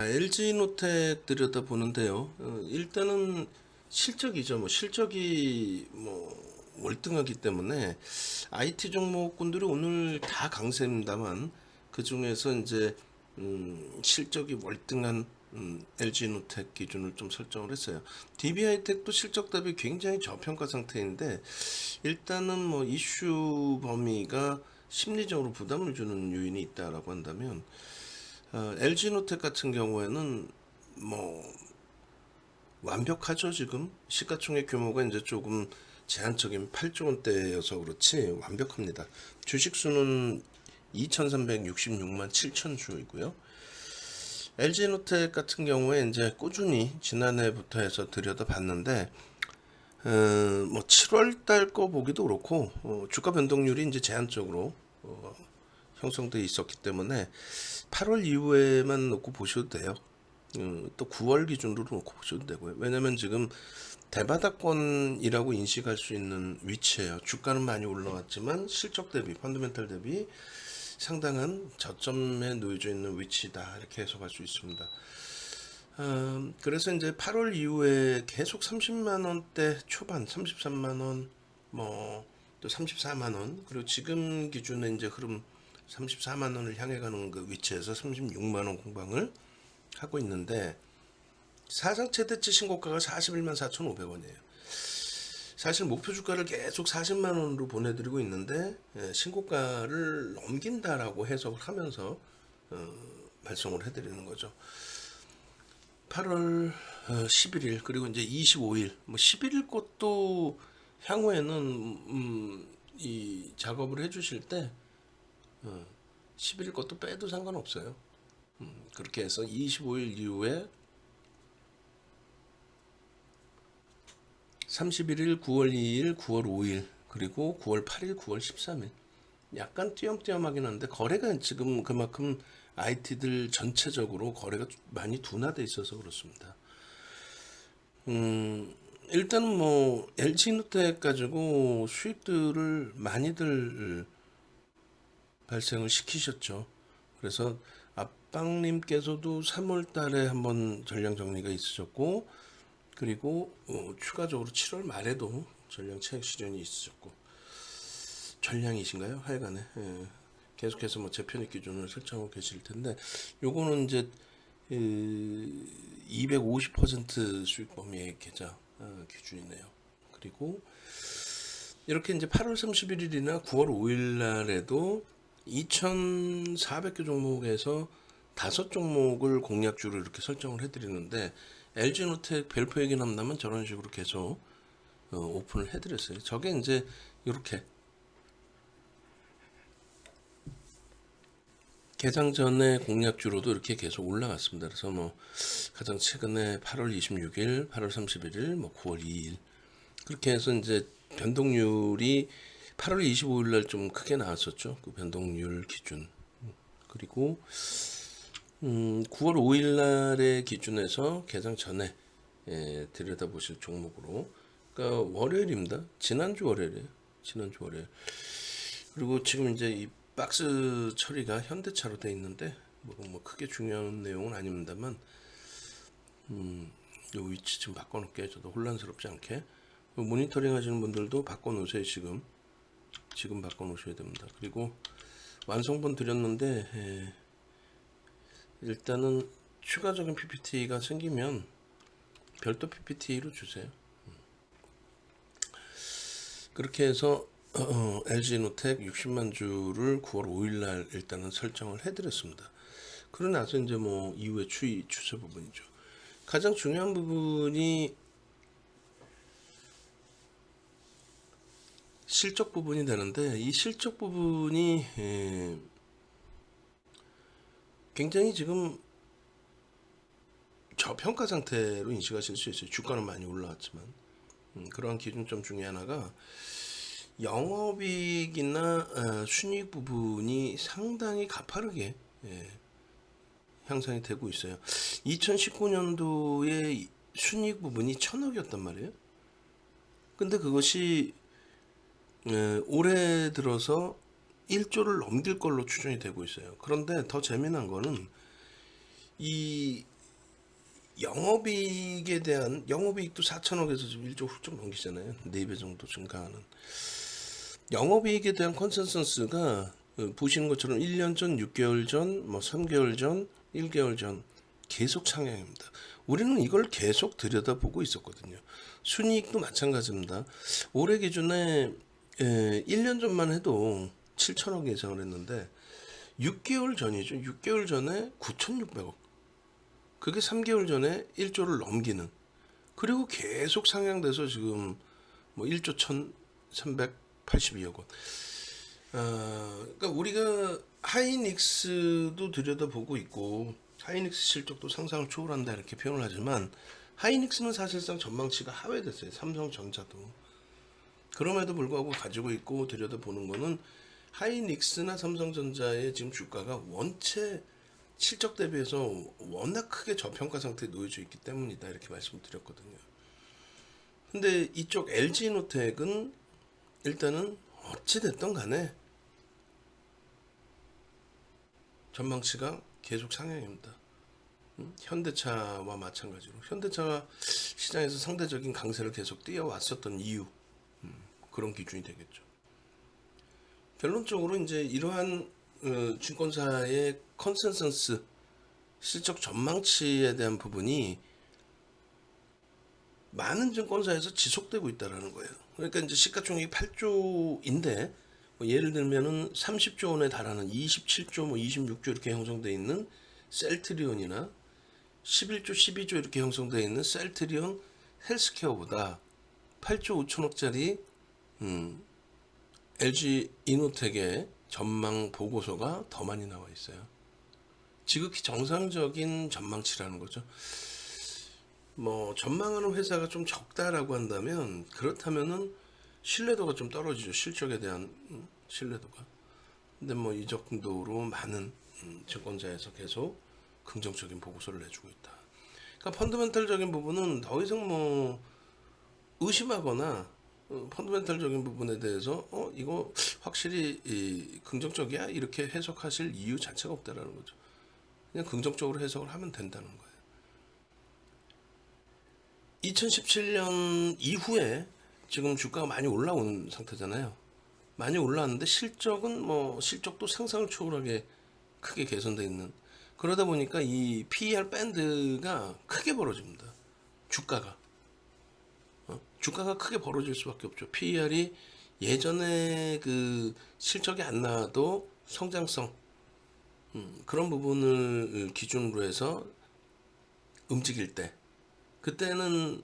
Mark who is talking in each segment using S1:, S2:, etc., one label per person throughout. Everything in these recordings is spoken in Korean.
S1: LG노텍 들여다보는데요. 일단은 실적이죠. 실적이 월등하기 때문에 IT 종목군들이 오늘 다 강세입니다만 그 중에서 이제 실적이 월등한 LG노텍 기준을 좀 설정을 했어요. DB하이텍도 실적 대비 굉장히 저평가 상태인데 일단은 이슈 범위가 심리적으로 부담을 주는 요인이 있다라고 한다면 LG노텍 같은 경우에는 완벽하죠. 지금 시가총액 규모가 이제 조금 제한적인 8조 원대여서 그렇지 완벽합니다. 주식수는 2,366만 7천 주이고요. LG노텍 같은 경우에 이제 꾸준히 지난해부터 해서 들여다봤는데 7월 달 거 보기도 그렇고 주가 변동률이 이제 제한적으로 형성돼 있었기 때문에 8월 이후에만 놓고 보셔도 돼요. 또 9월 기준으로 놓고 보셔도 되고요. 왜냐면 지금 대바닥권이라고 인식할 수 있는 위치예요. 주가는 많이 올라왔지만 실적 대비, 펀더멘탈 대비 상당한 저점에 놓여져 있는 위치다, 이렇게 해석할 수 있습니다. 그래서 이제 8월 이후에 계속 30만 원대 초반, 33만 원, 또 34만 원, 그리고 지금 기준에 이제 흐름 34만 원을 향해 가는 그 위치에서 36만 원 공방을 하고 있는데 사상 최대치 신고가가 41만 4,500원이에요. 사실 목표 주가를 계속 40만 원으로 보내드리고 있는데 신고가를 넘긴다라고 해석을 하면서 발송을 해드리는 거죠. 8월 11일 그리고 이제 25일 11일 것도 향후에는 이 작업을 해주실 때 11일 것도 빼도 상관없어요. 그렇게 해서 25일 이후에 31일, 9월 2일, 9월 5일, 그리고 9월 8일, 9월 13일. 약간 띄엄띄엄하긴 한데 거래가 지금 그만큼 IT들 전체적으로 거래가 많이 둔화돼 있어서 그렇습니다. 일단은 LG노텍 가지고 수익들을 많이들 발생을 시키셨죠. 그래서 앞방님께서도 3월 달에 한번 전량 정리가 있으셨고, 그리고 추가적으로 7월 말에도 전량 차익 실현이 있으셨고, 전량이신가요? 하여간에 계속해서 재편입 기준을 설정하고 계실 텐데, 요거는 이제 250% 수익 범위의 계좌 기준이네요. 그리고 이렇게 이제 8월 31일이나 9월 5일 날에도 2,400개 종목에서 5종목을 공략주로 이렇게 설정을 해드리는데 LG노텍 별표 얘기 남다면 저런 식으로 계속 오픈을 해드렸어요. 저게 이제 이렇게 개장 전에 공략주로도 이렇게 계속 올라갔습니다. 그래서 가장 최근에 8월 26일, 8월 31일, 9월 2일 그렇게 해서 이제 변동률이 8월 25일 날 좀 크게 나왔었죠. 그 변동률 기준. 그리고 9월 5일 날의 기준에서 개장 전에 들여다보실 종목으로, 그러니까 월요일입니다. 지난주 월요일이에요. 지난주 월요일. 그리고 지금 이제 이 박스 처리가 현대차로 돼 있는데 크게 중요한 내용은 아닙니다만 요 위치 좀 바꿔놓을게요. 저도 혼란스럽지 않게. 모니터링 하시는 분들도 바꿔놓으세요. 지금 바꿔놓으셔야 됩니다. 그리고 완성본 드렸는데 일단은 추가적인 PPT가 생기면 별도 PPT로 주세요. 그렇게 해서 LG노텍 60만 주를 9월 5일 날 일단은 설정을 해드렸습니다. 그러고 나서 이제 이후에 추세 부분이죠. 가장 중요한 부분이 실적 부분이 되는데 이 실적 부분이 굉장히 지금 저평가 상태로 인식하실 수 있어요. 주가는 많이 올라왔지만 그러한 기준점 중에 하나가 영업이익이나 순이익 부분이 상당히 가파르게 향상이 되고 있어요. 2019년도에 순이익 부분이 1,000억이었단 말이에요. 근데 그것이 올해 들어서 1조를 넘길 걸로 추정이 되고 있어요. 그런데 더 재미난 거는 이 영업이익에 대한 영업이익도 4천억에서 지금 1조 훌쩍 넘기잖아요. 4배 정도 증가하는. 영업이익에 대한 컨센서스가 보시는 것처럼 1년 전, 6개월 전, 뭐 3개월 전, 1개월 전 계속 상향입니다. 우리는 이걸 계속 들여다보고 있었거든요. 순이익도 마찬가지입니다. 올해 기준에 1년 전만 해도 7천억 예상을 했는데 6개월 전이죠. 6개월 전에 9,600억. 그게 3개월 전에 1조를 넘기는. 그리고 계속 상향돼서 지금 뭐 1조 1,382억 원. 그러니까 우리가 하이닉스도 들여다보고 있고 하이닉스 실적도 상상을 초월한다 이렇게 표현을 하지만 하이닉스는 사실상 전망치가 하회됐어요. 삼성전자도. 그럼에도 불구하고 가지고 있고 들여다보는 거는 하이닉스나 삼성전자의 지금 주가가 원체 실적 대비해서 워낙 크게 저평가 상태에 놓여져 있기 때문이다 이렇게 말씀을 드렸거든요. 근데 이쪽 LG노텍은 일단은 어찌됐든 간에 전망치가 계속 상향입니다. 현대차와 마찬가지로 현대차가 시장에서 상대적인 강세를 계속 띄어왔었던 이유, 그런 기준이 되겠죠. 결론적으로 이제 이러한 증권사의 컨센서스 실적 전망치에 대한 부분이 많은 증권사에서 지속되고 있다라는 거예요. 그러니까 이제 시가총액이 8조인데 뭐 예를 들면은 30조 원에 달하는 27조, 뭐 26조 이렇게 형성되어 있는 셀트리온이나 11조, 12조 이렇게 형성되어 있는 셀트리온 헬스케어보다 8조 5천억짜리 LG 이노텍의 전망 보고서가 더 많이 나와 있어요. 지극히 정상적인 전망치라는 거죠. 뭐 전망하는 회사가 좀 적다라고 한다면 그렇다면은 신뢰도가 좀 떨어지죠. 실적에 대한 신뢰도가. 근데 뭐 이 정도로 많은 증권사에서 계속 긍정적인 보고서를 내주고 있다. 그러니까 펀더멘탈적인 부분은 더 이상 뭐 의심하거나 펀더멘탈적인 부분에 대해서 이거 확실히 긍정적이야 이렇게 해석하실 이유 자체가 없다라는 거죠. 그냥 긍정적으로 해석을 하면 된다는 거예요. 2017년 이후에 지금 주가가 많이 올라온 상태잖아요. 많이 올라왔는데 실적도 상상을 초월하게 크게 개선되어 있는. 그러다 보니까 이 PER 밴드가 크게 벌어집니다. 주가가 크게 벌어질 수밖에 없죠. PER이 예전에 그 실적이 안 나와도 성장성 그런 부분을 기준으로 해서 움직일 때 그때는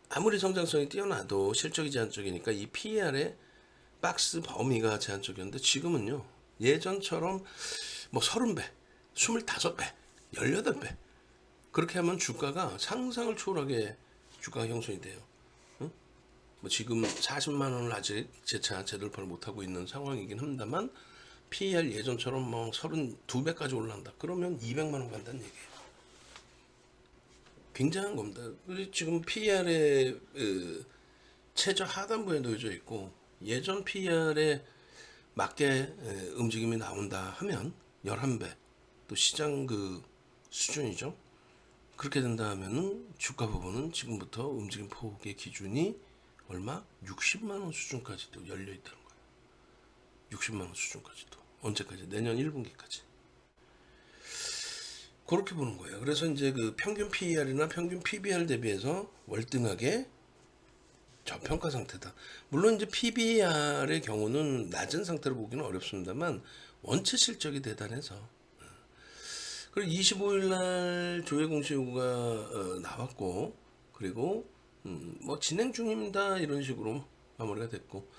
S1: 아무리 성장성이 뛰어나도 실적이 제한적이니까 이 PER의 박스 범위가 제한적이었는데 지금은요 예전처럼 뭐 30배, 25배, 18배 그렇게 하면 주가가 상상을 초월하게 주가가 형성이 돼요. 뭐 지금 40만 원을 아직 재차 재돌파를 못하고 있는 상황이긴 합니다만 PER 예전처럼 뭐 32배까지 올라간다. 그러면 200만 원 간다는 얘기예요. 굉장한 겁니다. 지금 PER의 최저 하단부에 놓여져 있고 예전 PER에 맞게 움직임이 나온다 하면 11배 또 시장 그 수준이죠. 그렇게 된다 하면은 주가 부분은 지금부터 움직임 폭의 기준이 얼마? 60만 원 수준까지도 열려 있다는 거예요. 60만 원 수준까지도. 언제까지? 내년 1분기까지. 그렇게 보는 거예요. 그래서 이제 그 평균 PER이나 평균 PBR 대비해서 월등하게 저평가 상태다. 물론 이제 PBR의 경우는 낮은 상태로 보기는 어렵습니다만 원체 실적이 대단해서. 그리고 25일 날 조회 공시 요구가 나왔고 그리고 뭐 진행 중입니다 이런 식으로 마무리가 됐고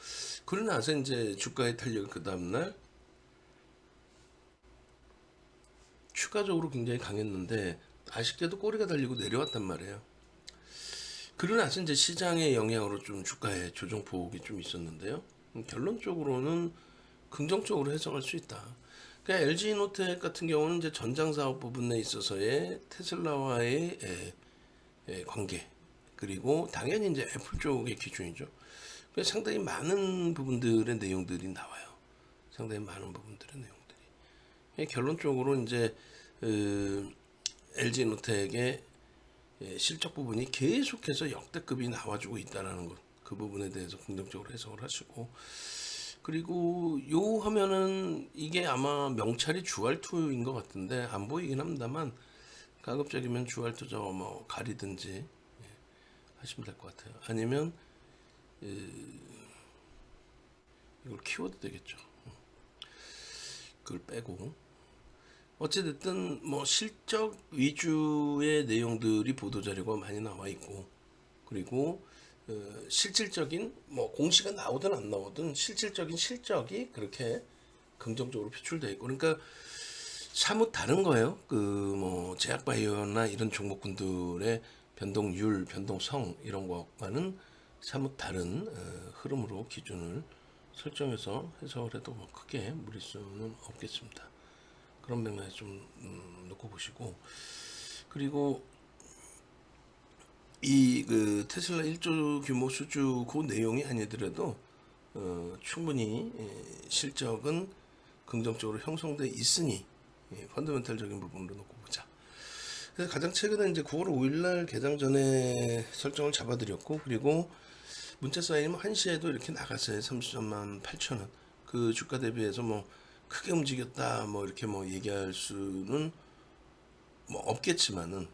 S1: 그러고 나서 이제 주가의 탄력이 그 다음날 추가적으로 굉장히 강했는데 아쉽게도 꼬리가 달리고 내려왔단 말이에요. 그러고 나서 이제 시장의 영향으로 좀 주가의 조정폭이 좀 있었는데요. 결론적으로는 긍정적으로 해석할 수 있다. 그러니까 LG노텍 같은 경우는 이제 전장 사업 부분에 있어서의 테슬라와의 관계 그리고 당연히 이제 애플 쪽의 기준이죠. 그래서 상당히 많은 부분들의 내용들이 나와요. 상당히 많은 부분들의 내용들이. 결론적으로 이제 LG노텍의 실적 부분이 계속해서 역대급이 나와주고 있다는 것, 그 부분에 대해서 긍정적으로 해석을 하시고, 그리고 요 화면은 이게 아마 명찰이 주알투인 것 같은데 안 보이긴 합니다만, 가급적이면 주알투 뭐 가리든지 하시면 될 것 같아요. 아니면 이걸 키워도 되겠죠. 그걸 빼고, 어찌됐든 뭐 실적 위주의 내용들이 보도자료가 많이 나와 있고, 그리고 실질적인 뭐 공시가 나오든 안 나오든 실질적인 실적이 그렇게 긍정적으로 표출되어 있고, 그러니까 사뭇 다른 거예요. 그 뭐 제약바이오나 이런 종목군들의 변동률, 변동성 이런 것과는 사뭇 다른 흐름으로 기준을 설정해서 해석을 해도 뭐 크게 무리수는 없겠습니다. 그런 맥락에 좀 놓고 보시고, 그리고 이 그 테슬라 1조 규모 수주 그 내용이 아니더라도 충분히 실적은 긍정적으로 형성돼 있으니 펀더멘탈적인 부분으로 놓고 보자. 그래서 가장 최근에 이제 9월 5일날 개장 전에 설정을 잡아드렸고, 그리고 문자 사인은 1시에도 이렇게 나갔어요. 33만 8천 원. 그 주가 대비해서 뭐 크게 움직였다 뭐 이렇게 뭐 얘기할 수는 뭐 없겠지만은,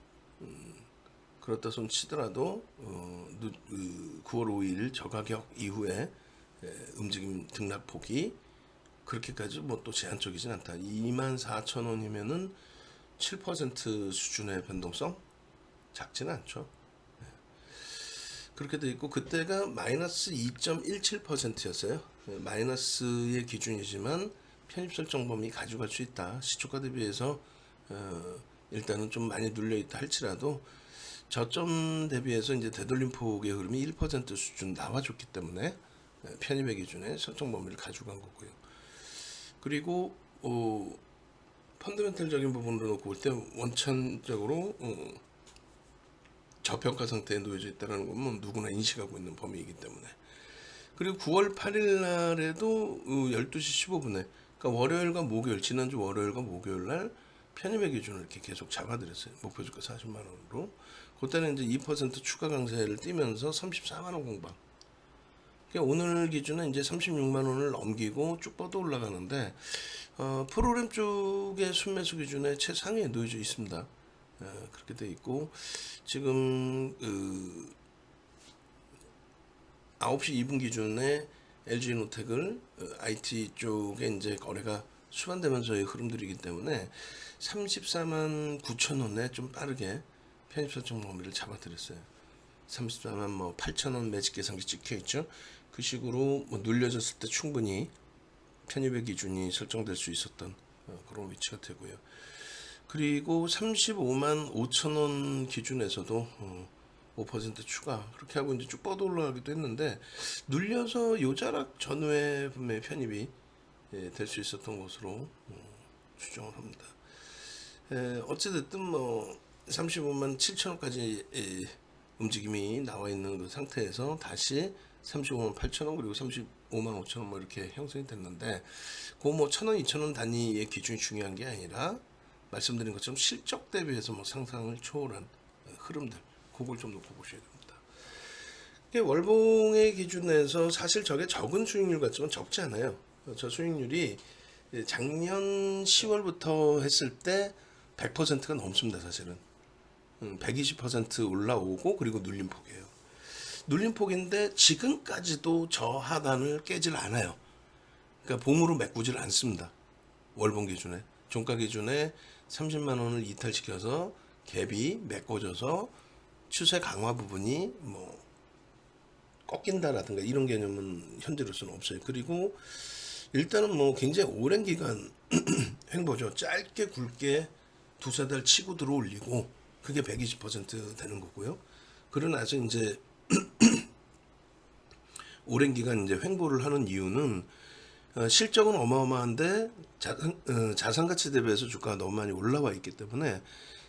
S1: 그렇다 손 치더라도 9월 5일 저가격 이후에 움직임 등락폭이 그렇게까지 뭐 또 제한적이진 않다. 24,000원이면은 7% 수준의 변동성 작지는 않죠. 그렇게 돼 있고, 그때가 마이너스 2.17%였어요. 마이너스의 기준이지만 편입 설정 범위 가져갈 수 있다. 시초가 대비해서 일단은 좀 많이 눌려 있다 할지라도 저점 대비해서 이제 되돌림 폭의 흐름이 1% 수준 나와줬기 때문에 편입의 기준에 설정 범위를 가져간 거고요. 그리고 펀더멘탈적인 부분으로 놓고 볼 때 원천적으로 저평가 상태에 놓여져 있다는 건 뭐 누구나 인식하고 있는 범위이기 때문에. 그리고 9월 8일 날에도 12시 15분에, 그러니까 월요일과 목요일, 지난주 월요일과 목요일 날 편입의 기준을 이렇게 계속 잡아드렸어요. 목표 주가 40만 원으로. 그때는 이제 2% 추가 강세를 띄면서 34만 원 공방. 그러니까 오늘 기준은 이제 36만 원을 넘기고 쭉 뻗어 올라가는데, 프로그램 쪽의 순매수 기준에 최상위에 놓여져 있습니다. 그렇게 돼 있고, 지금 9시 2분 기준에 LG노텍을 IT 쪽에 이제 거래가 수반되면서의 흐름들이기 때문에 34만 9천 원에 좀 빠르게 편입 설정 범위를 잡아드렸어요. 34만 뭐 8천 원 매직 계산기 찍혀 있죠. 그 식으로 뭐 눌려졌을 때 충분히 편입의 기준이 설정될 수 있었던 그런 위치가 되고요. 그리고 35만 5천 원 기준에서도 5% 추가 그렇게 하고 이제 쭉 뻗어 올라가기도 했는데, 눌려서 요자락 전후에 분명히 편입이 될 수 있었던 것으로 추정을 합니다. 어찌됐든 뭐 35만 7천 원까지 움직임이 나와 있는 그 상태에서 다시 35만 8천 원 그리고 35만 5천 원 뭐 이렇게 형성이 됐는데, 그 뭐 1,000원, 2,000원 단위의 기준이 중요한 게 아니라 말씀드린 것처럼 실적 대비해서 뭐 상상을 초월한 흐름들, 그걸 좀 놓고 보셔야 됩니다. 월봉의 기준에서 사실 저게 적은 수익률 같지만 적지 않아요. 저 수익률이 작년 10월부터 했을 때 100%가 넘습니다. 사실은 120% 올라오고, 그리고 눌림폭이에요. 눌림폭인데 지금까지도 저 하단을 깨질 않아요. 그러니까 봄으로 메꾸질 않습니다. 월봉 기준에, 종가 기준에 30만 원을 이탈시켜서 갭이 메꿔져서 추세 강화 부분이 뭐 꺾인다라든가 이런 개념은 현재로서는 없어요. 그리고 일단은 뭐 굉장히 오랜 기간 횡보죠. 짧게 굵게 두세 달 치고 들어올리고 그게 120% 되는 거고요. 그러고 나서 이제 오랜 기간 이제 횡보를 하는 이유는 실적은 어마어마한데 자산 가치 대비해서 주가가 너무 많이 올라와 있기 때문에,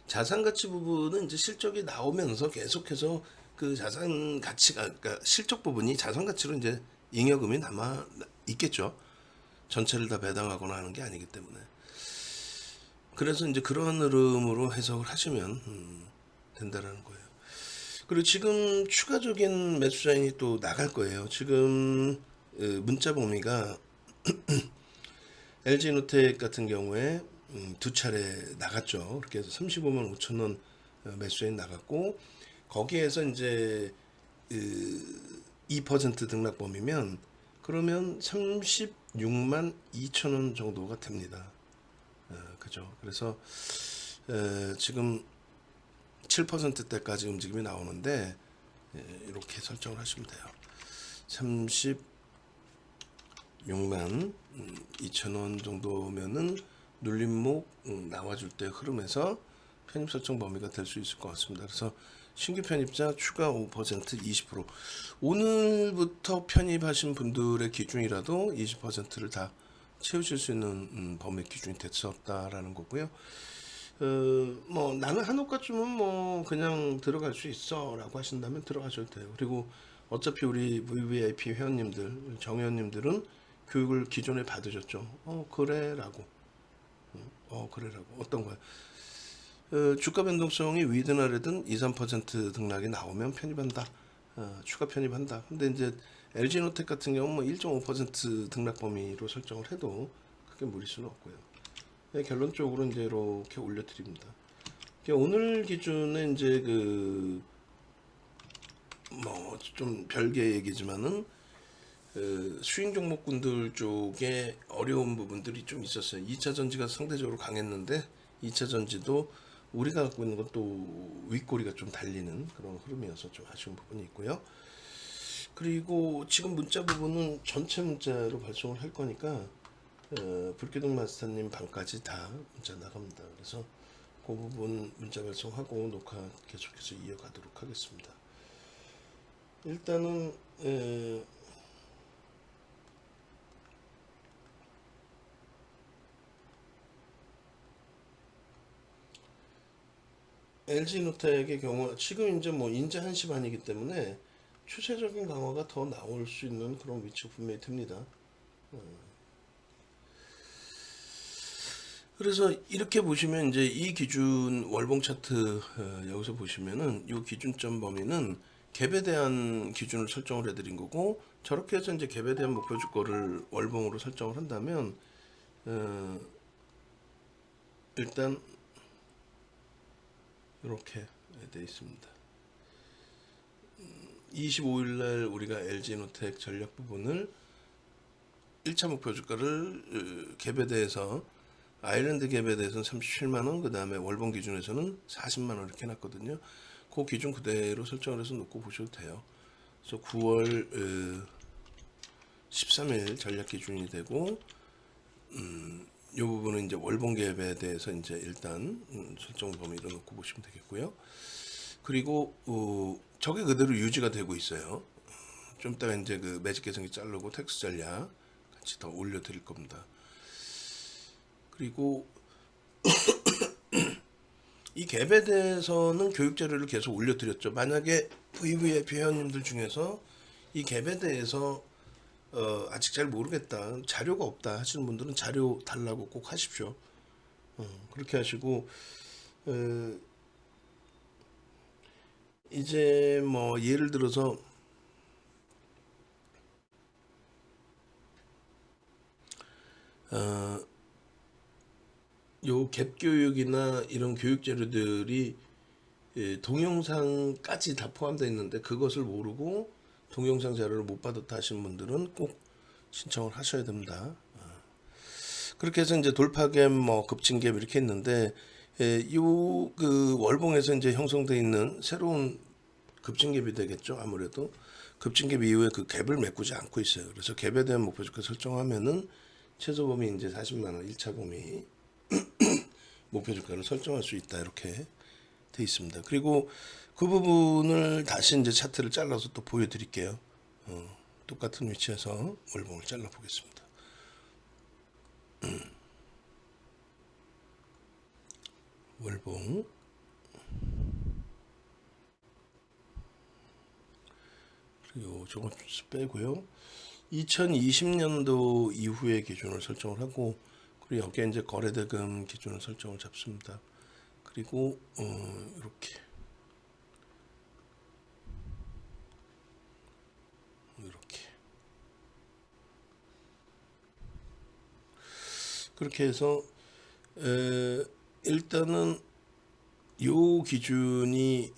S1: 자산 가치 부분은 이제 실적이 나오면서 계속해서 그 자산 가치가, 그러니까 실적 부분이 자산 가치로 이제 잉여금이 남아 있겠죠. 전체를 다 배당하거나 하는 게 아니기 때문에. 그래서 이제 그런 흐름으로 해석을 하시면 된다라는 거예요. 그리고 지금 추가적인 매수 사인이 또 나갈 거예요. 지금 문자 범위가 LG노텍 같은 경우에 두 차례 나갔죠. 그렇게 해서 35만 5천 원 매수인 나갔고, 거기에서 이제 2% 등락 범위면 그러면 36만 2천 원 정도가 됩니다. 그죠. 그래서 지금 7%대까지 움직임이 나오는데 이렇게 설정을 하시면 돼요. 36만 2천 원 정도면은 눌림목 나와줄 때 흐름에서 편입 설정 범위가 될 수 있을 것 같습니다. 그래서 신규 편입자 추가 5% 20%, 오늘부터 편입하신 분들의 기준이라도 20%를 다 채우실 수 있는 범위 기준이 됐었다라는 거고요. 뭐 나는 한옥가쯤은 뭐 그냥 들어갈 수 있어라고 하신다면 들어가셔도 돼요. 그리고 어차피 우리 VVIP 회원님들, 정회원님들은 교육을 기존에 받으셨죠. 그래라고. 그래라고. 어떤 거야? 주가 변동성이 위든 아래든 2, 3% 등락이 나오면 편입한다. 추가 편입한다. 근데 이제 LG노텍 같은 경우는 뭐 1.5% 등락 범위로 설정을 해도 크게 무리수는 없고요. 결론적으로 이제 이렇게 올려드립니다. 오늘 기준에 이제 뭐 좀 별개 얘기지만은 수익 종목군들 쪽에 어려운 부분들이 좀 있었어요. 2차 전지가 상대적으로 강했는데 2차 전지도 우리가 갖고 있는 것도 윗꼬리가 좀 달리는 그런 흐름이어서 좀 아쉬운 부분이 있고요. 그리고 지금 문자 부분은 전체 문자로 발송을 할 거니까 불기둥 마스터님 방까지 다 문자 나갑니다. 그래서 그 부분 문자 발송하고 녹화 계속해서 이어가도록 하겠습니다. 일단은 LG노텍의 경우 지금 이제 뭐 인제 1시 반이기 때문에 추세적인 강화가 더 나올 수 있는 그런 위치가 분명히 됩니다. 그래서 이렇게 보시면 이제 이 기준 월봉 차트 여기서 보시면은 이 기준점 범위는 갭에 대한 기준을 설정을 해드린 거고, 저렇게 해서 이제 갭에 대한 목표 주가를 월봉으로 설정을 한다면 일단 이렇게 되어 있습니다. 25일 날 우리가 LG노텍 전략 부분을 1차 목표 주가를 갭에 대해서 아일랜드 갭에 대해서는 37만원, 그 다음에 월봉 기준에서는 40만원 이렇게 해놨거든요. 그 기준 그대로 설정을 해서 놓고 보셔도 돼요. 그래서 9월 13일 전략 기준이 되고, 이 부분은 이제 월봉 갭에 대해서 이제 일단 설정 범위로 놓고 보시면 되겠고요. 그리고 저게 그대로 유지가 되고 있어요. 좀 이따가 이제 그 매직 개성이 자르고 텍스 전략 같이 더 올려드릴 겁니다. 그리고 이 갭에 대해서는 교육 자료를 계속 올려드렸죠. 만약에 VVIP 회원님들 중에서 이 갭에 대해서 아직 잘 모르겠다, 자료가 없다 하시는 분들은 자료 달라고 꼭 하십시오. 그렇게 하시고 이제 뭐 예를 들어서 요 갭 교육이나 이런 교육 자료들이 동영상까지 다 포함되어 있는데 그것을 모르고 동영상 자료를 못 받았다 하시는 분들은 꼭 신청을 하셔야 됩니다. 그렇게 해서 이제 돌파갭, 뭐 급진갭 이렇게 했는데, 요 그 월봉에서 이제 형성되어 있는 새로운 급진갭이 되겠죠. 아무래도 급진갭 이후에 그 갭을 메꾸지 않고 있어요. 그래서 갭에 대한 목표 주가 설정하면은 최소 범위 이제 40만원 1차 범위 목표 주가를 설정할 수 있다, 이렇게 돼 있습니다. 그리고 그 부분을 다시 이제 차트를 잘라서 또 보여드릴게요. 똑같은 위치에서 월봉을 잘라 보겠습니다. 월봉 그리고 조금 빼고요. 2020년도 이후의 기준을 설정을 하고, 그리고 여기에 이제 거래대금 기준을 설정을 잡습니다. 그리고 이렇게 그렇게 해서 일단은 요 기준이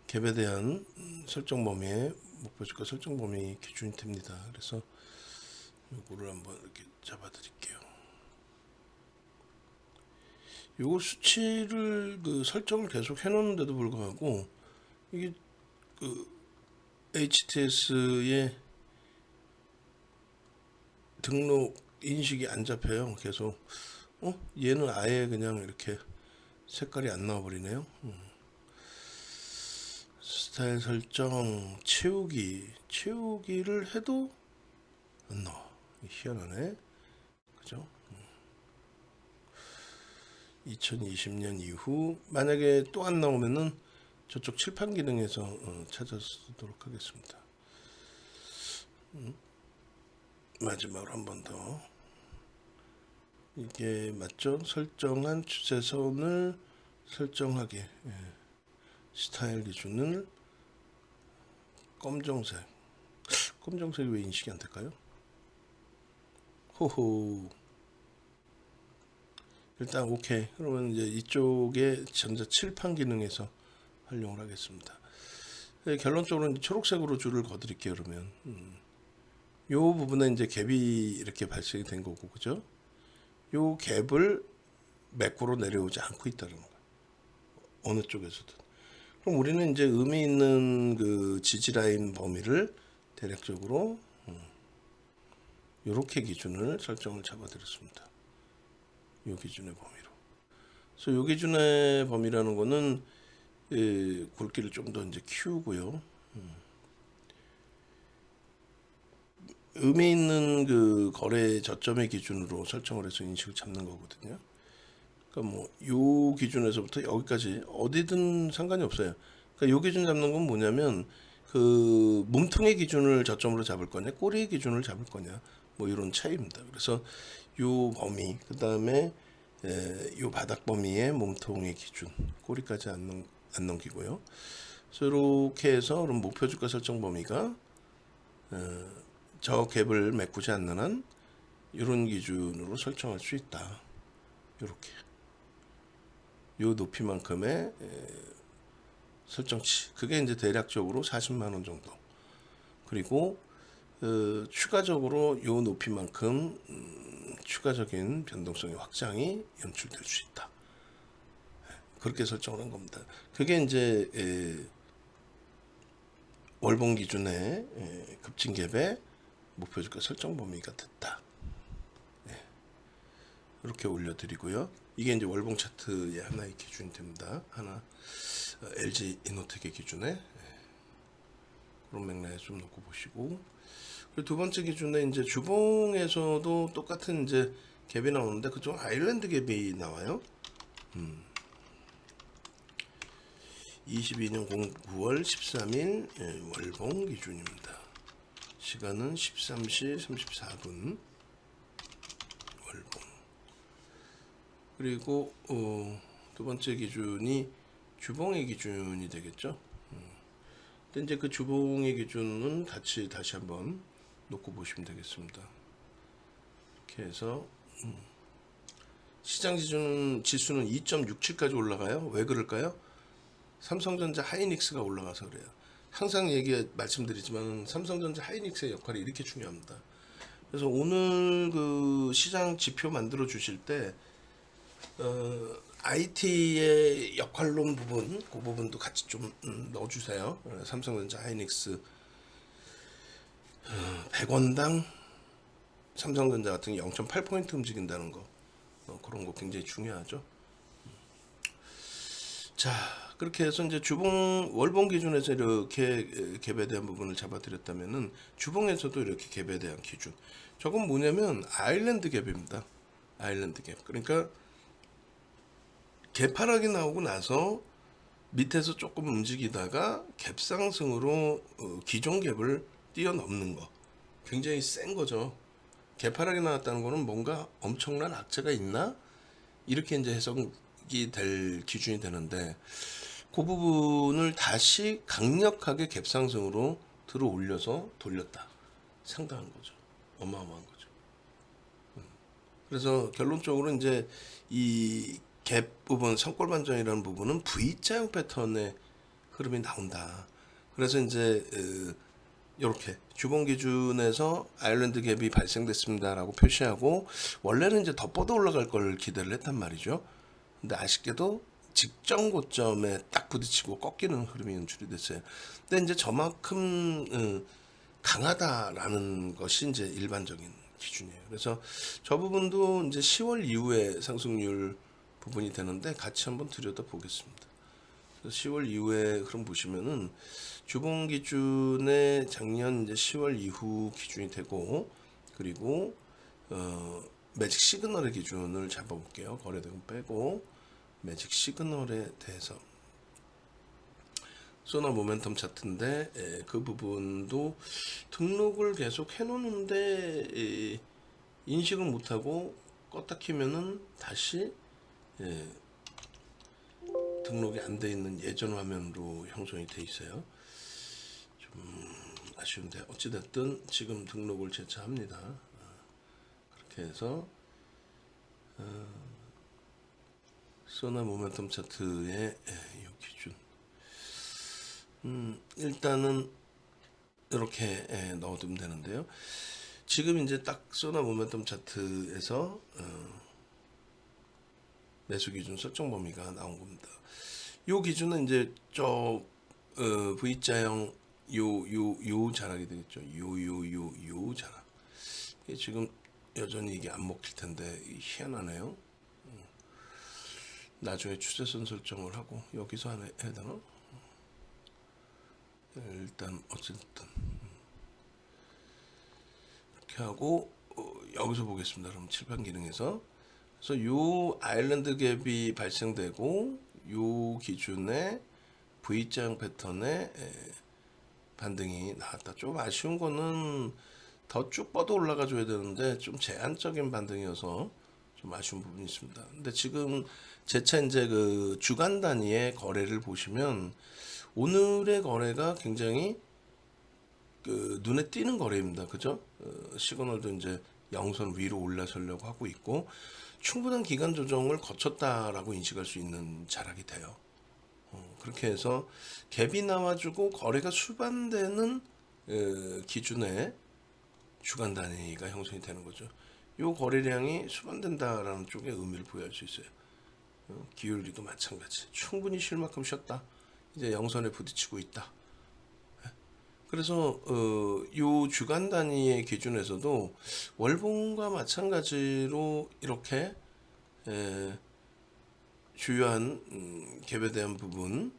S1: 갭에 대한 설정 범위의 목표 주가 설정 범위 기준이 됩니다. 그래서 요거를 한번 이렇게 잡아 드릴게요. 요거 수치를 설정을 계속 해 놓는데도 불구하고 이게 HTS의 등록 인식이 안 잡혀요. 계속 얘는 아예 그냥 이렇게 색깔이 안 나와 버리네요. 스타일 설정 채우기를 해도 안 나와. 희한하네. 그죠? 2020년 이후 만약에 또 안 나오면은 저쪽 칠판 기능에서 찾아쓰도록 하겠습니다. 마지막으로 한 번 더. 이게 맞죠? 설정한 주제선을 설정하게. 스타일 기준을 검정색. 검정색이 왜 인식이 안 될까요? 호호. 일단 오케이. 그러면 이제 이쪽에 전자 칠판 기능에서 활용을 하겠습니다. 결론적으로 초록색으로 줄을 그어드릴게요. 그러면 요 부분에 이제 갭이 이렇게 발생이 된 거고, 그죠? 요 갭을 매꾸로 내려오지 않고 있다는 거예요. 어느 쪽에서든. 그럼 우리는 이제 의미 있는 그 지지 라인 범위를 대략적으로 이렇게 기준을 설정을 잡아드렸습니다. 요 기준의 범위로. 그래서 요 기준의 범위라는 거는 굵기를 좀 더 이제 키우고요. 의미 있는 그 거래 저점의 기준으로 설정을 해서 인식을 잡는 거거든요. 그러니까 뭐 요 기준에서부터 여기까지 어디든 상관이 없어요. 그러니까 요 기준 잡는 건 뭐냐면 그 몸통의 기준을 저점으로 잡을 거냐, 꼬리의 기준을 잡을 거냐, 뭐 이런 차이입니다. 그래서 요 범위, 그 다음에 요 바닥 범위의 몸통의 기준, 꼬리까지 안 넘기고요. 그래서 이렇게 해서 그럼 목표 주가 설정 범위가 저 갭을 메꾸지 않는 한 이런 기준으로 설정할 수 있다. 이렇게 요 높이만큼의 설정치, 그게 이제 대략적으로 40만 원 정도. 그리고 추가적으로 요 높이만큼 추가적인 변동성의 확장이 연출될 수 있다. 그렇게 설정을 한 겁니다. 그게 이제 월봉 기준의 급진 갭의 목표 주가 설정 범위가 됐다. 이렇게 올려드리고요. 이게 이제 월봉 차트의 하나의 기준이 됩니다. 하나 LG 이노텍의 기준에 그런 맥락에 좀 놓고 보시고, 그리고 두 번째 기준에 이제 주봉에서도 똑같은 이제 갭이 나오는데 그쪽 아일랜드 갭이 나와요. 22년 9월 13일 월봉 기준입니다. 시간은 13시 34분 월봉. 그리고 두 번째 기준이 주봉의 기준이 되겠죠. 근데 이제 그 주봉의 기준은 같이 다시 한번 놓고 보시면 되겠습니다. 이렇게 해서 시장 지수는 2.67까지 올라가요. 왜 그럴까요? 삼성전자 하이닉스가 올라가서 그래요. 항상 말씀드리지만 삼성전자 하이닉스의 역할이 이렇게 중요합니다. 그래서 오늘 그 시장 지표 만들어 주실 때 IT의 역할론 부분, 그 부분도 같이 좀 넣어주세요. 삼성전자 하이닉스 100원당 삼성전자 같은 게 0.8포인트 움직인다는 거, 그런 거 굉장히 중요하죠. 자, 그렇게 해서 이제 주봉 월봉 기준에서 이렇게 갭에 대한 부분을 잡아드렸다면은 주봉에서도 이렇게 갭에 대한 기준. 저건 뭐냐면 아일랜드 갭입니다. 아일랜드 갭. 그러니까 갭 하락이 나오고 나서 밑에서 조금 움직이다가 갭 상승으로 기존 갭을 뛰어넘는 거. 굉장히 센 거죠. 갭 하락이 나왔다는 거는 뭔가 엄청난 악재가 있나? 이렇게 이제 해석이 될 기준이 되는데, 그 부분을 다시 강력하게 갭 상승으로 들어 올려서 돌렸다. 상당한 거죠. 어마어마한 거죠. 그래서 결론적으로 이제 이 갭 부분, 성골 반전이라는 부분은 V자형 패턴의 흐름이 나온다. 그래서 이제 이렇게 주봉 기준에서 아일랜드 갭이 발생됐습니다라고 표시하고, 원래는 이제 더 뻗어 올라갈 걸 기대를 했단 말이죠. 근데 아쉽게도 직전 고점에 딱 부딪히고 꺾이는 흐름이 연출이 됐어요. 근데 이제 저만큼 강하다라는 것이 이제 일반적인 기준이에요. 그래서 저 부분도 이제 10월 이후에 상승률 부분이 되는데 같이 한번 들여다 보겠습니다. 10월 이후에 흐름 보시면은 주봉 기준의 작년 이제 10월 이후 기준이 되고, 그리고 매직 시그널의 기준을 잡아볼게요. 거래대금 빼고 매직 시그널에 대해서 소나 모멘텀 차트인데, 그 부분도 등록을 계속 해놓는데 인식을 못하고 껐다 키면은 다시 등록이 안 돼 있는 예전 화면으로 형성이 돼 있어요. 좀 아쉬운데 어찌됐든 지금 등록을 재차합니다. 그렇게 해서 소나 모멘텀 차트의 이 기준, 일단은 이렇게 넣어두면 되는데요. 지금 이제 딱 소나 모멘텀 차트에서 매수 기준 설정 범위가 나온 겁니다. 요 기준은 이제 저 V자형 요 자락이 되겠죠. 요 자락. 지금 여전히 이게 안 먹힐 텐데 희한하네요. 나중에 추세선 설정을 하고 여기서 해야 되나? 일단 어쨌든 이렇게 하고 여기서 보겠습니다. 그럼 칠판 기능에서, 그래서 요 아일랜드 갭이 발생되고 요 기준의 V자형 패턴의 반등이 나왔다. 좀 아쉬운 거는 더 쭉 뻗어 올라가 줘야 되는데 좀 제한적인 반등이어서 좀 아쉬운 부분이 있습니다. 근데 지금 재차 이제 그 주간 단위의 거래를 보시면 오늘의 거래가 굉장히 그 눈에 띄는 거래입니다. 그죠? 시그널도 이제 영선 위로 올라서려고 하고 있고 충분한 기간 조정을 거쳤다라고 인식할 수 있는 자락이 돼요. 그렇게 해서 갭이 나와주고 거래가 수반되는 기준의 주간 단위가 형성이 되는 거죠. 이 거래량이 수반된다라는 쪽에 의미를 부여할 수 있어요. 기울기도 마찬가지. 충분히 쉴 만큼 쉬었다. 이제 영선에 부딪히고 있다. 그래서 요 주간 단위의 기준에서도 월봉과 마찬가지로 이렇게 주요한 갭에 대한 부분,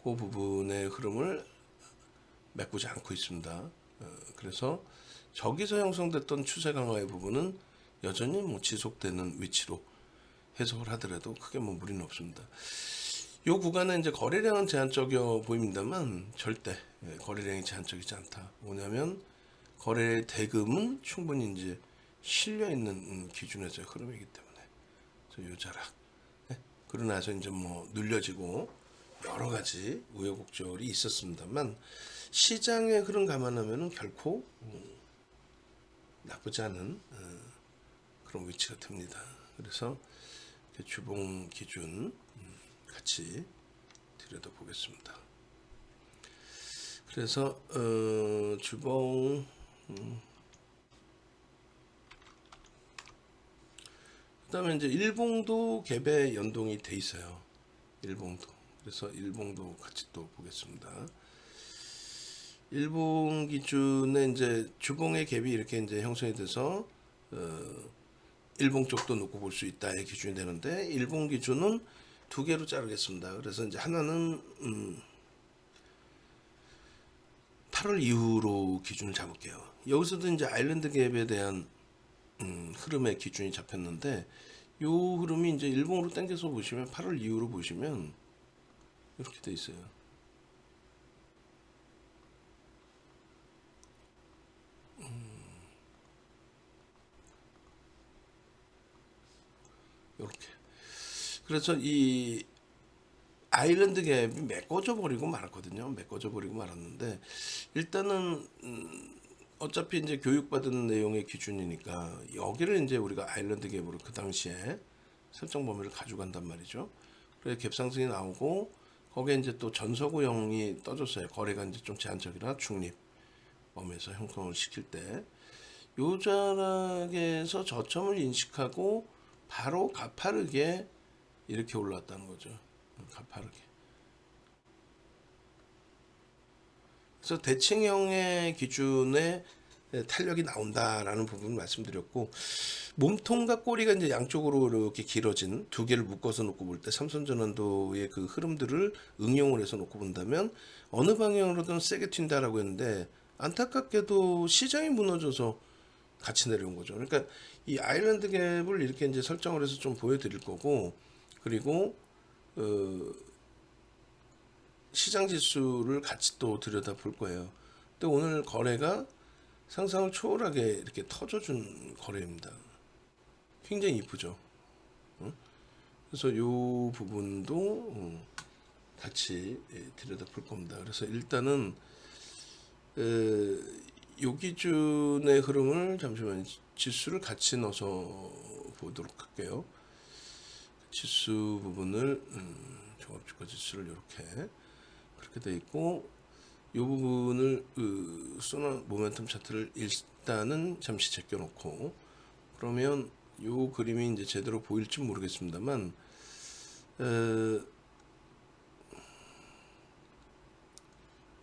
S1: 그 부분의 흐름을 메꾸지 않고 있습니다. 그래서 저기서 형성됐던 추세 강화의 부분은 여전히 뭐 지속되는 위치로 해석을 하더라도 크게 뭐 무리는 없습니다. 이 구간은 이제 거래량은 제한적이어 보입니다만 절대 거래량이 제한적이지 않다. 뭐냐면 거래 대금은 충분히 이제 실려 있는 기준에서의 흐름이기 때문에. 그래서 요 자락. 그러고 나서 이제 뭐 눌려지고 여러 가지 우여곡절이 있었습니다만 시장의 흐름 감안하면은 결코 나쁘지 않은 그런 위치가 됩니다. 그래서 주봉 기준 같이 들여다보겠습니다. 그래서 주봉 그다음에 이제 일봉도 갭에 연동이 돼 있어요. 일봉도. 그래서 일봉도 같이 또 보겠습니다. 일봉 기준에 이제 주봉의 갭이 이렇게 이제 형성이 돼서 일봉 쪽도 놓고 볼 수 있다의 기준이 되는데, 일봉 기준은 두 개로 자르겠습니다. 그래서 이제 하나는 8월 이후로 기준을 잡을게요. 여기서도 이제 아일랜드 갭에 대한 흐름의 기준이 잡혔는데, 요 흐름이 이제 일봉으로 당겨서 보시면 8월 이후로 보시면 이렇게 돼 있어요. 이렇게. 그래서 이 아일랜드 갭이 메꿔져 버리고 말았거든요. 메꿔져 버리고 말았는데 일단은 어차피 이제 교육받은 내용의 기준이니까 여기를 이제 우리가 아일랜드 갭으로 그 당시에 설정 범위를 가져간단 말이죠. 그래서 갭상승이 나오고 거기에 이제 또 전서구형이 떠졌어요. 거래가 이제 좀 제한적이라 중립 범위에서 형성을 시킬 때 요 자락에서 저점을 인식하고 바로 가파르게 이렇게 올라왔다는 거죠. 가파르게. 그래서 대칭형의 기준에 탄력이 나온다라는 부분을 말씀드렸고, 몸통과 꼬리가 이제 양쪽으로 이렇게 길어진 두 개를 묶어서 놓고 볼 때 삼성전환도의 그 흐름들을 응용을 해서 놓고 본다면 어느 방향으로든 세게 튄다라고 했는데, 안타깝게도 시장이 무너져서 같이 내려온 거죠. 그러니까 이 아일랜드 갭을 이렇게 이제 설정을 해서 좀 보여드릴 거고, 그리고 시장 지수를 같이 또 들여다 볼 거예요. 근데 오늘 거래가 상상을 초월하게 이렇게 터져준 거래입니다. 굉장히 이쁘죠. 그래서 이 부분도 같이 들여다 볼 겁니다. 그래서 일단은 요 기준의 흐름을 잠시만 지수를 같이 넣어서 보도록 할게요. 지수 부분을 종합주가 지수를 이렇게 그렇게 돼 있고, 이 부분을 소나 모멘텀 차트를 일단은 잠시 제껴놓고, 그러면 이 그림이 이제 제대로 보일지 모르겠습니다만,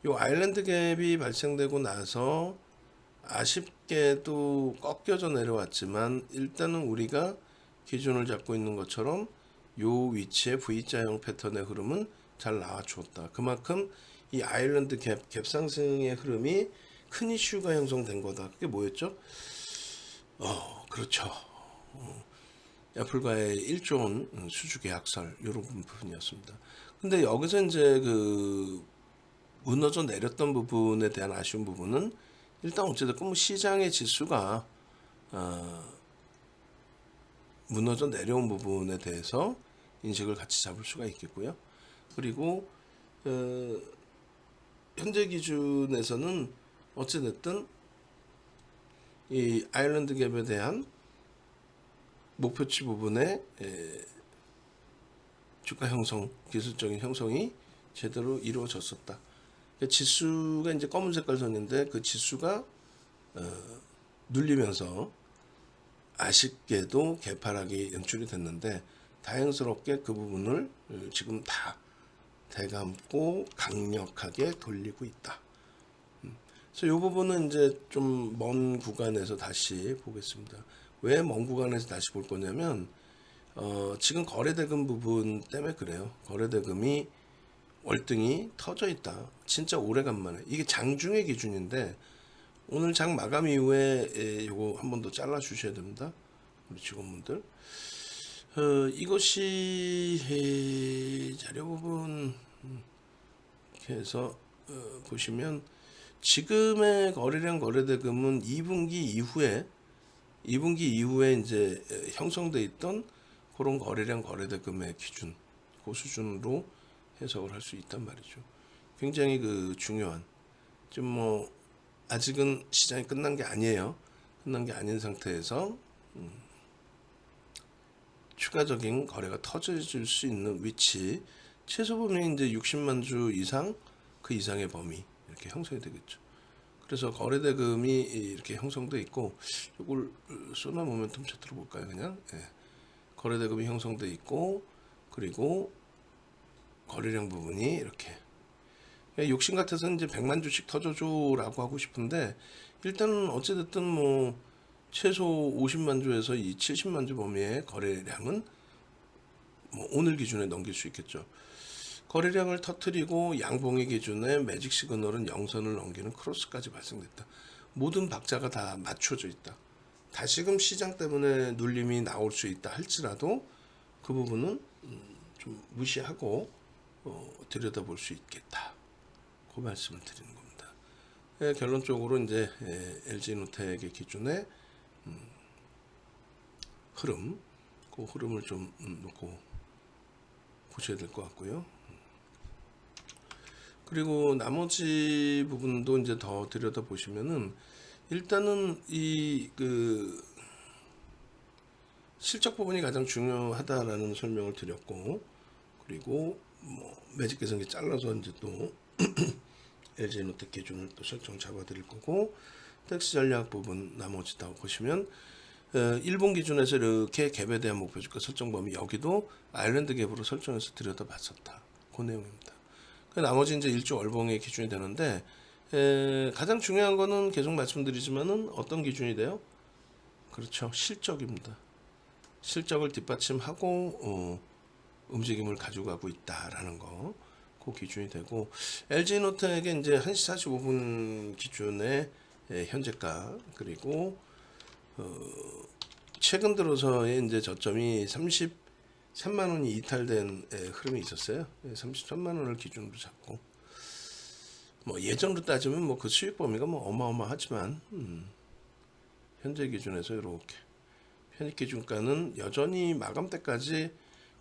S1: 이 아일랜드 갭이 발생되고 나서 아쉽게도 꺾여져 내려왔지만, 일단은 우리가 기준을 잡고 있는 것처럼 요 위치의 V자형 패턴의 흐름은 잘 나와 주었다. 그만큼 이 아일랜드 갭상승의 흐름이 큰 이슈가 형성된 거다. 그게 뭐였죠? 그렇죠. 애플과의 1조 원 수주 계약설 이런 부분이었습니다. 근데 여기서 이제 그 무너져 내렸던 부분에 대한 아쉬운 부분은 일단 어찌됐건 시장의 지수가 무너져 내려온 부분에 대해서 인식을 같이 잡을 수가 있겠고요. 그리고 현재 기준에서는 어찌됐든 이 아일랜드 갭에 대한 목표치 부분에 주가 형성, 기술적인 형성이 제대로 이루어졌었다. 지수가 이제 검은 색깔 선인데 그 지수가 눌리면서 아쉽게도 개파락이 연출이 됐는데, 다행스럽게 그 부분을 지금 다 되감고 강력하게 돌리고 있다. 그래서 이 부분은 이제 좀 먼 구간에서 다시 보겠습니다. 왜 먼 구간에서 다시 볼 거냐면 지금 거래대금 부분 때문에 그래요. 거래대금이 월등히 터져 있다. 진짜 오래간만에. 이게 장중의 기준인데 오늘 장 마감 이후에 요거 한 번 더 잘라 주셔야 됩니다. 우리 직원분들. 이것이 자료 부분 이렇게 해서 보시면 지금의 거래량 거래대금은 2분기 이후에 이제 형성돼 있던 그런 거래량 거래대금의 기준, 그 수준으로 해석을 할 수 있단 말이죠. 굉장히 그 중요한, 좀 뭐 아직은 시장이 끝난 게 아니에요. 끝난 게 아닌 상태에서 추가적인 거래가 터질 수 있는 위치, 최소 범위 이제 60만 주 이상, 그 이상의 범위 이렇게 형성이 되겠죠. 그래서 거래대금이 이렇게 형성돼 있고, 이걸 소나 모멘텀 차트로 볼까요? 그냥 거래대금이 형성돼 있고, 그리고 거래량 부분이 이렇게, 욕심 같아서는 이제 100만 주씩 터져줘라고 하고 싶은데, 일단은 어찌됐든 뭐 최소 50만 주에서 이 70만 주 범위의 거래량은 뭐 오늘 기준에 넘길 수 있겠죠. 거래량을 터뜨리고 양봉의 기준에 매직 시그널은 영선을 넘기는 크로스까지 발생됐다. 모든 박자가 다 맞춰져 있다. 다시금 시장 때문에 눌림이 나올 수 있다 할지라도 그 부분은 좀 무시하고 들여다볼 수 있겠다. 그 말씀을 드리는 겁니다. 결론적으로 이제 LG노텍의 기준에 흐름, 그 흐름을 좀 놓고 보셔야 될 것 같고요. 그리고 나머지 부분도 이제 더 들여다 보시면은 일단은 이 그 실적 부분이 가장 중요하다라는 설명을 드렸고, 그리고 뭐 매직 계산기 잘라서 이제 또 LG노텍 기준을 또 설정 잡아드릴 거고, 텍스 전략 부분 나머지 다 보시면 일본 기준에서 이렇게 갭에 대한 목표주가 설정 범위, 여기도 아일랜드 갭으로 설정해서 들여다봤었다. 그 내용입니다. 나머지 이제 일주 월봉의 기준이 되는데, 가장 중요한 거는 계속 말씀드리지만은 어떤 기준이 돼요? 그렇죠. 실적입니다. 실적을 뒷받침하고 움직임을 가져가고 있다라는 거, 그 기준이 되고, LG노텍의 이제 1시 45분 기준의 현재가, 그리고 최근 들어서의 이제 저점이 33만 원이 이탈된 흐름이 있었어요. 33만 원을 기준으로 잡고, 뭐 예전으로 따지면 뭐 그 수익 범위가 뭐 어마어마하지만, 현재 기준에서 이렇게 편입 기준가는 여전히 마감 때까지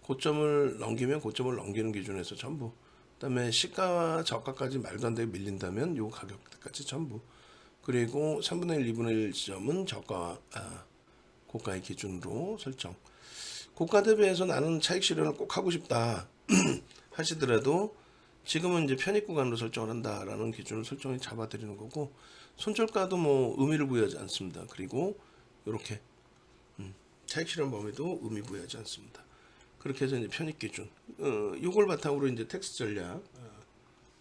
S1: 고점을 넘기면 고점을 넘기는 기준에서 전부, 그다음에 시가와 저가까지 말도 안 되게 밀린다면 요 가격대까지 전부, 그리고 3분의 1, 2분의 1 지점은 저가, 고가의 기준으로 설정. 고가 대비해서 나는 차익 실현을 꼭 하고 싶다 하시더라도 지금은 이제 편입 구간으로 설정을 한다라는 기준을 설정해 잡아드리는 거고, 손절가도 뭐 의미를 부여하지 않습니다. 그리고 이렇게 차익 실현 범위도 의미 부여하지 않습니다. 그렇게 해서 이제 편입 기준, 요걸 바탕으로 이제 텍스 전략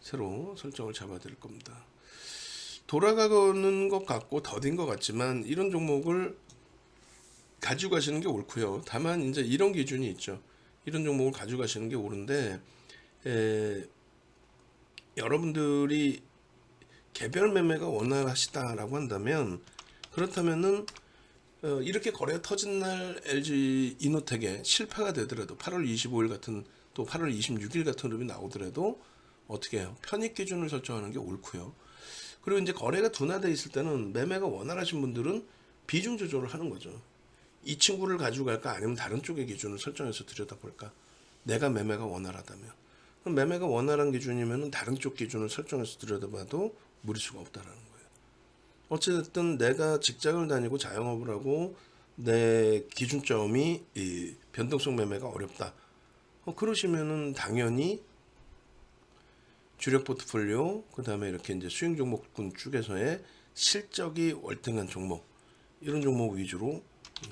S1: 새로 설정을 잡아드릴 겁니다. 돌아가는 것 같고 더딘 것 같지만 이런 종목을 가지고 가시는 게 옳고요. 다만 이제 이런 기준이 있죠. 이런 종목을 가지고 가시는 게 옳은데, 여러분들이 개별 매매가 원활하시다라고 한다면, 그렇다면은 이렇게 거래가 터진 날 LG 이노텍에 실패가 되더라도 8월 25일 같은, 또 8월 26일 같은 흐름이 나오더라도 어떻게 해요? 편입 기준을 설정하는 게 옳고요. 그리고 이제 거래가 둔화되어 있을 때는 매매가 원활하신 분들은 비중 조절을 하는 거죠. 이 친구를 가지고 갈까, 아니면 다른 쪽의 기준을 설정해서 들여다볼까. 내가 매매가 원활하다면, 그럼 매매가 원활한 기준이면 다른 쪽 기준을 설정해서 들여다봐도 무리수가 없다라는 거예요. 어쨌든 내가 직장을 다니고 자영업을 하고 내 기준점이 이 변동성 매매가 어렵다. 그러시면은 당연히 주력 포트폴리오, 그 다음에 이렇게 이제 수익 종목군 쪽에서의 실적이 월등한 종목, 이런 종목 위주로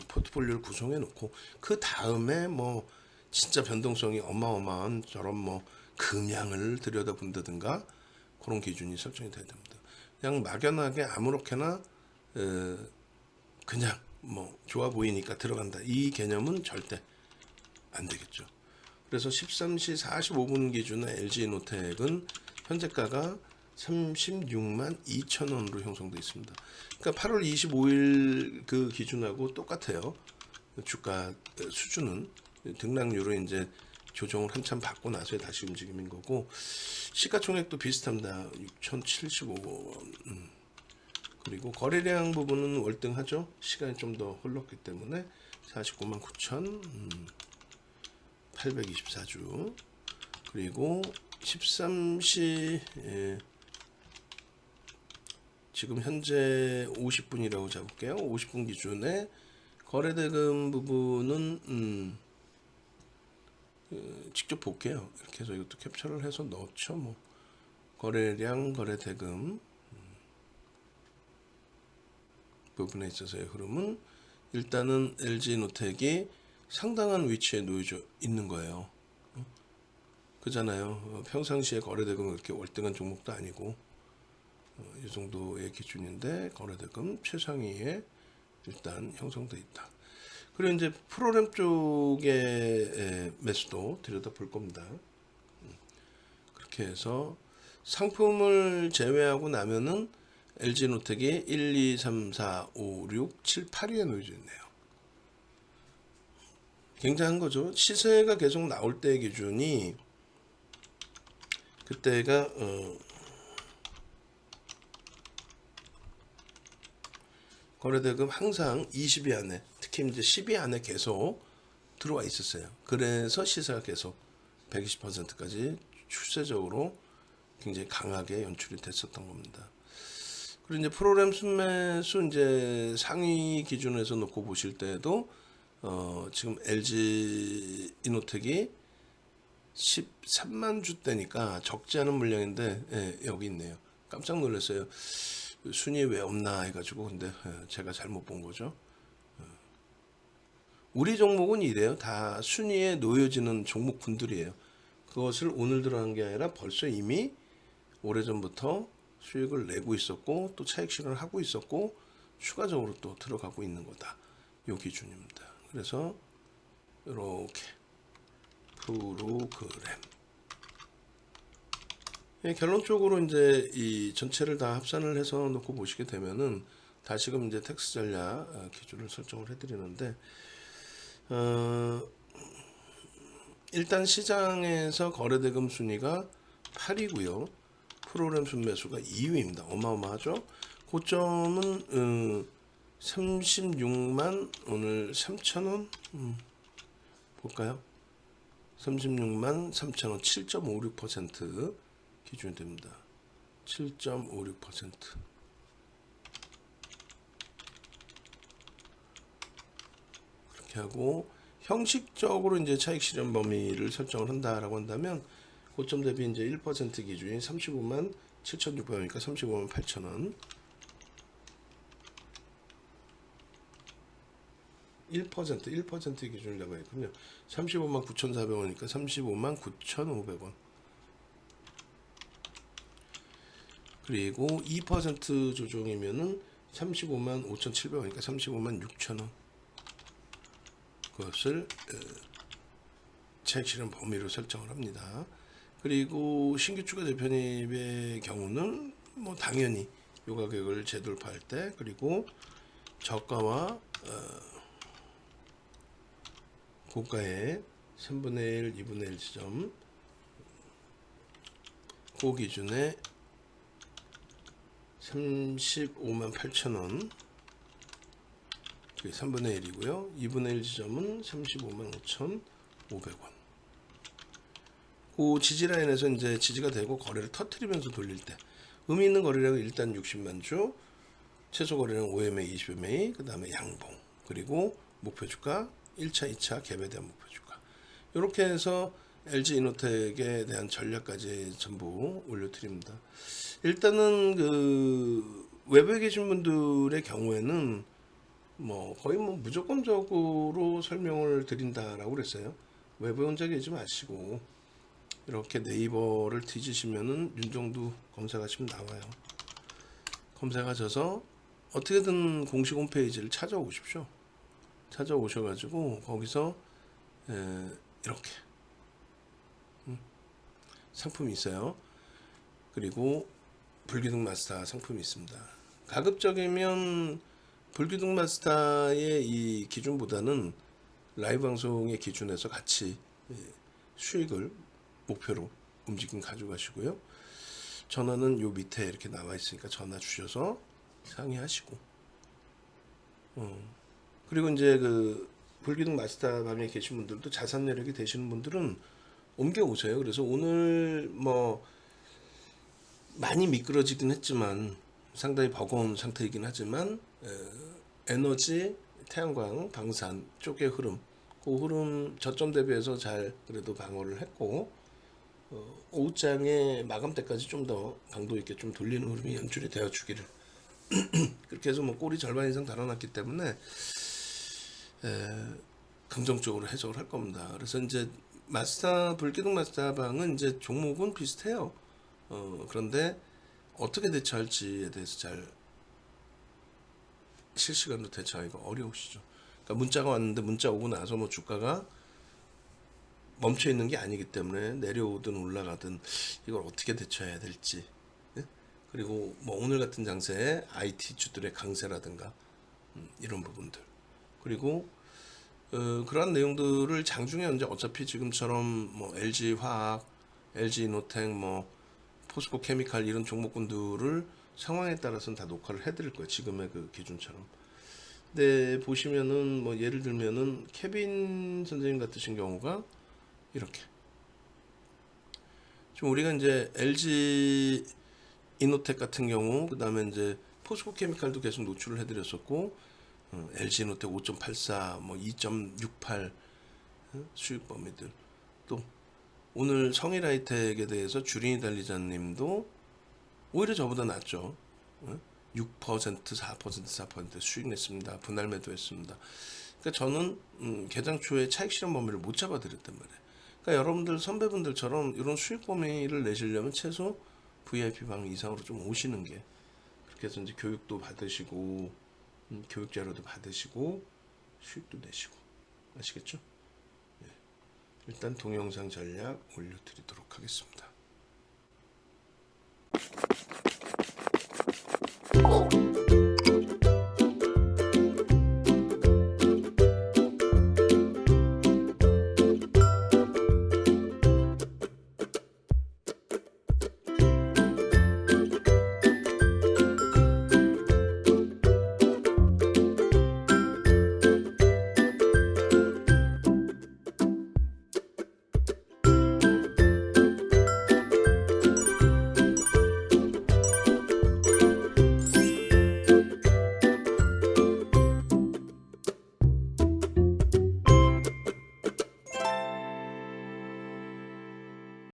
S1: 포트폴리오를 구성해 놓고, 그 다음에 뭐 진짜 변동성이 어마어마한 저런 뭐 금양을 들여다본다든가 그런 기준이 설정이 돼야 됩니다. 그냥 막연하게 아무렇게나 그냥 뭐 좋아 보이니까 들어간다, 이 개념은 절대 안 되겠죠. 그래서 13시 45분 기준의 LG노텍은 현재가가 36만 2천 원으로 형성되어 있습니다. 그러니까 8월 25일 그 기준하고 똑같아요. 주가 수준은 등락률을 이제 조정을 한참 받고 나서 다시 움직임인 거고, 시가총액도 비슷합니다. 6,075원. 그리고 거래량 부분은 월등하죠. 시간이 좀 더 흘렀기 때문에 49만 9천 824주. 그리고 13시 지금 현재 50분이라고 잡을게요. 50분 기준에 거래대금 부분은 직접 볼게요. 이렇게 해서 이것도 캡처를 해서 넣죠. 뭐 거래량, 거래대금 부분에 있어서의 흐름은 일단은 LG노텍이 상당한 위치에 놓여져 있는 거예요. 그잖아요. 평상시에 거래대금은 그렇게 월등한 종목도 아니고 이 정도의 기준인데 거래대금 최상위에 일단 형성돼 있다. 그리고 이제 프로그램 쪽의 매수도 들여다볼 겁니다. 그렇게 해서 상품을 제외하고 나면은 LG노텍이 1, 2, 3, 4, 5, 6, 7, 8위에 놓여져 있네요. 굉장한 거죠. 시세가 계속 나올 때 기준이 그때가 거래대금 항상 20위 안에, 특히 이제 10위 안에 계속 들어와 있었어요. 그래서 시세가 계속 120%까지 추세적으로 굉장히 강하게 연출이 됐었던 겁니다. 그리고 이제 프로그램 순매수 이제 상위 기준에서 놓고 보실 때에도 지금 LG 이노텍이 13만 주대니까 적지 않은 물량인데 예, 여기 있네요. 깜짝 놀랐어요. 순위 왜 없나 해가지고 근데 제가 잘못 본 거죠. 우리 종목은 이래요. 다 순위에 놓여지는 종목군들이에요. 그것을 오늘 들어간 게 아니라 벌써 이미 오래전부터 수익을 내고 있었고 또 차익 실현을 하고 있었고 추가적으로 또 들어가고 있는 거다. 요 기준입니다. 그래서 이렇게 프로그램 결론적으로 이제 이 전체를 다 합산을 해서 놓고 보시게 되면은 다시금 이제 텍스 전략 기준을 설정을 해드리는데 일단 시장에서 거래대금 순위가 8이고요. 프로그램 순매수가 2위입니다. 어마어마하죠. 고점은 36만 오늘 3,000원 볼까요? 36만 3,000원 7.56% 기준이 됩니다. 7.56% 그렇게 하고 형식적으로 이제 차익 실현 범위를 설정을 한다라고 한다면 고점 대비 이제 1% 기준이 35만 7,600원이니까 35만 8,000원 1% 기준을 잡아야겠군요. 35만 9,400원이니까 35만 9,500원 그리고 2% 조정이면은 35만 5,700원이니까 35만 6,000원 그것을 차익 실현 범위로 설정을 합니다. 그리고 신규 추가 재편입의 경우는 뭐 당연히 요 가격을 재돌파할 때 그리고 저가와 고가의 3분의 1, 2분의 1 지점 그 기준에 35만 8천원 그게 3분의 1이고요. 2분의 1 지점은 35만 5,500원 그 지지 라인에서 이제 지지가 되고 거래를 터트리면서 돌릴 때 의미 있는 거래량은 일단 60만 주 최소 거래량 5MA, 20MA 그 다음에 양봉 그리고 목표 주가 1차, 2차 갭에 대한 목표 주가 이렇게 해서 LG 이노텍에 대한 전략까지 전부 올려드립니다. 일단은 그 외부에 계신 분들의 경우에는 뭐 거의 뭐 무조건적으로 설명을 드린다라고 그랬어요. 외부에 혼자 계지 마시고 이렇게 네이버를 뒤지시면은 윤정두 검색하시면 나와요. 검색하셔서 어떻게든 공식 홈페이지를 찾아오십시오. 찾아오셔가지고 거기서 이렇게 상품이 있어요. 그리고 불기둥 마스터 상품이 있습니다. 가급적이면 불기둥 마스터의 이 기준보다는 라이브 방송의 기준에서 같이 수익을 목표로 움직임 가져가시고요. 전화는 요 밑에 이렇게 나와 있으니까 전화 주셔서 상의하시고 그리고 이제 그 불기둥 마스터 방에 계신 분들도 자산 내력이 되시는 분들은 옮겨 오세요. 그래서 오늘 뭐 많이 미끄러지긴 했지만 상당히 버거운 상태이긴 하지만 에너지, 태양광, 방산 쪽의 흐름 그 흐름 저점 대비해서 잘 그래도 방어를 했고 오후장에 마감 때까지 좀 더 강도 있게 좀 돌리는 흐름이 연출이 되어 주기를 그렇게 해서 뭐 꼬리 절반 이상 달아났기 때문에 긍정적으로 해석을 할 겁니다. 그래서 이제 마스터 불기둥 마스터 방은 이제 종목은 비슷해요. 그런데 어떻게 대처할지에 대해서 잘 실시간으로 대처하기가 어려우시죠. 그러니까 문자가 왔는데 문자 오고 나서 뭐 주가가 멈춰 있는 게 아니기 때문에 내려오든 올라가든 이걸 어떻게 대처해야 될지 그리고 뭐 오늘 같은 장세에 IT 주들의 강세라든가 이런 부분들 그리고 그러한 내용들을 장중에 이제 어차피 지금처럼 뭐 LG 화학, LG 이노텍, 뭐 포스코 케미칼 이런 종목군들을 상황에 따라서는 다 녹화를 해드릴 거예요. 지금의 그 기준처럼. 근데 보시면은 뭐 예를 들면은 케빈 선생님 같으신 경우가 이렇게 좀 우리가 이제 LG 이노텍 같은 경우 그 다음에 이제 포스코 케미칼도 계속 노출을 해드렸었고, LG노텍 5.84, 뭐 2.68 수익 범위들. 또 오늘 성일하이텍에 대해서 주린이 달리자님도 오히려 저보다 낫죠. 6%, 4%, 4% 수익 냈습니다. 분할 매도했습니다. 그러니까 저는 개장 초에 차익 실현 범위를 못 잡아드렸단 말이에요. 그러니까 여러분들 선배분들처럼 이런 수익 범위를 내시려면 최소 VIP 방 이상으로 좀 오시는 게, 그렇게 해서 이제 교육도 받으시고 교육 자료도 받으시고 수익도 내시고, 아시겠죠? 네. 일단 동영상 전략 올려드리도록 하겠습니다.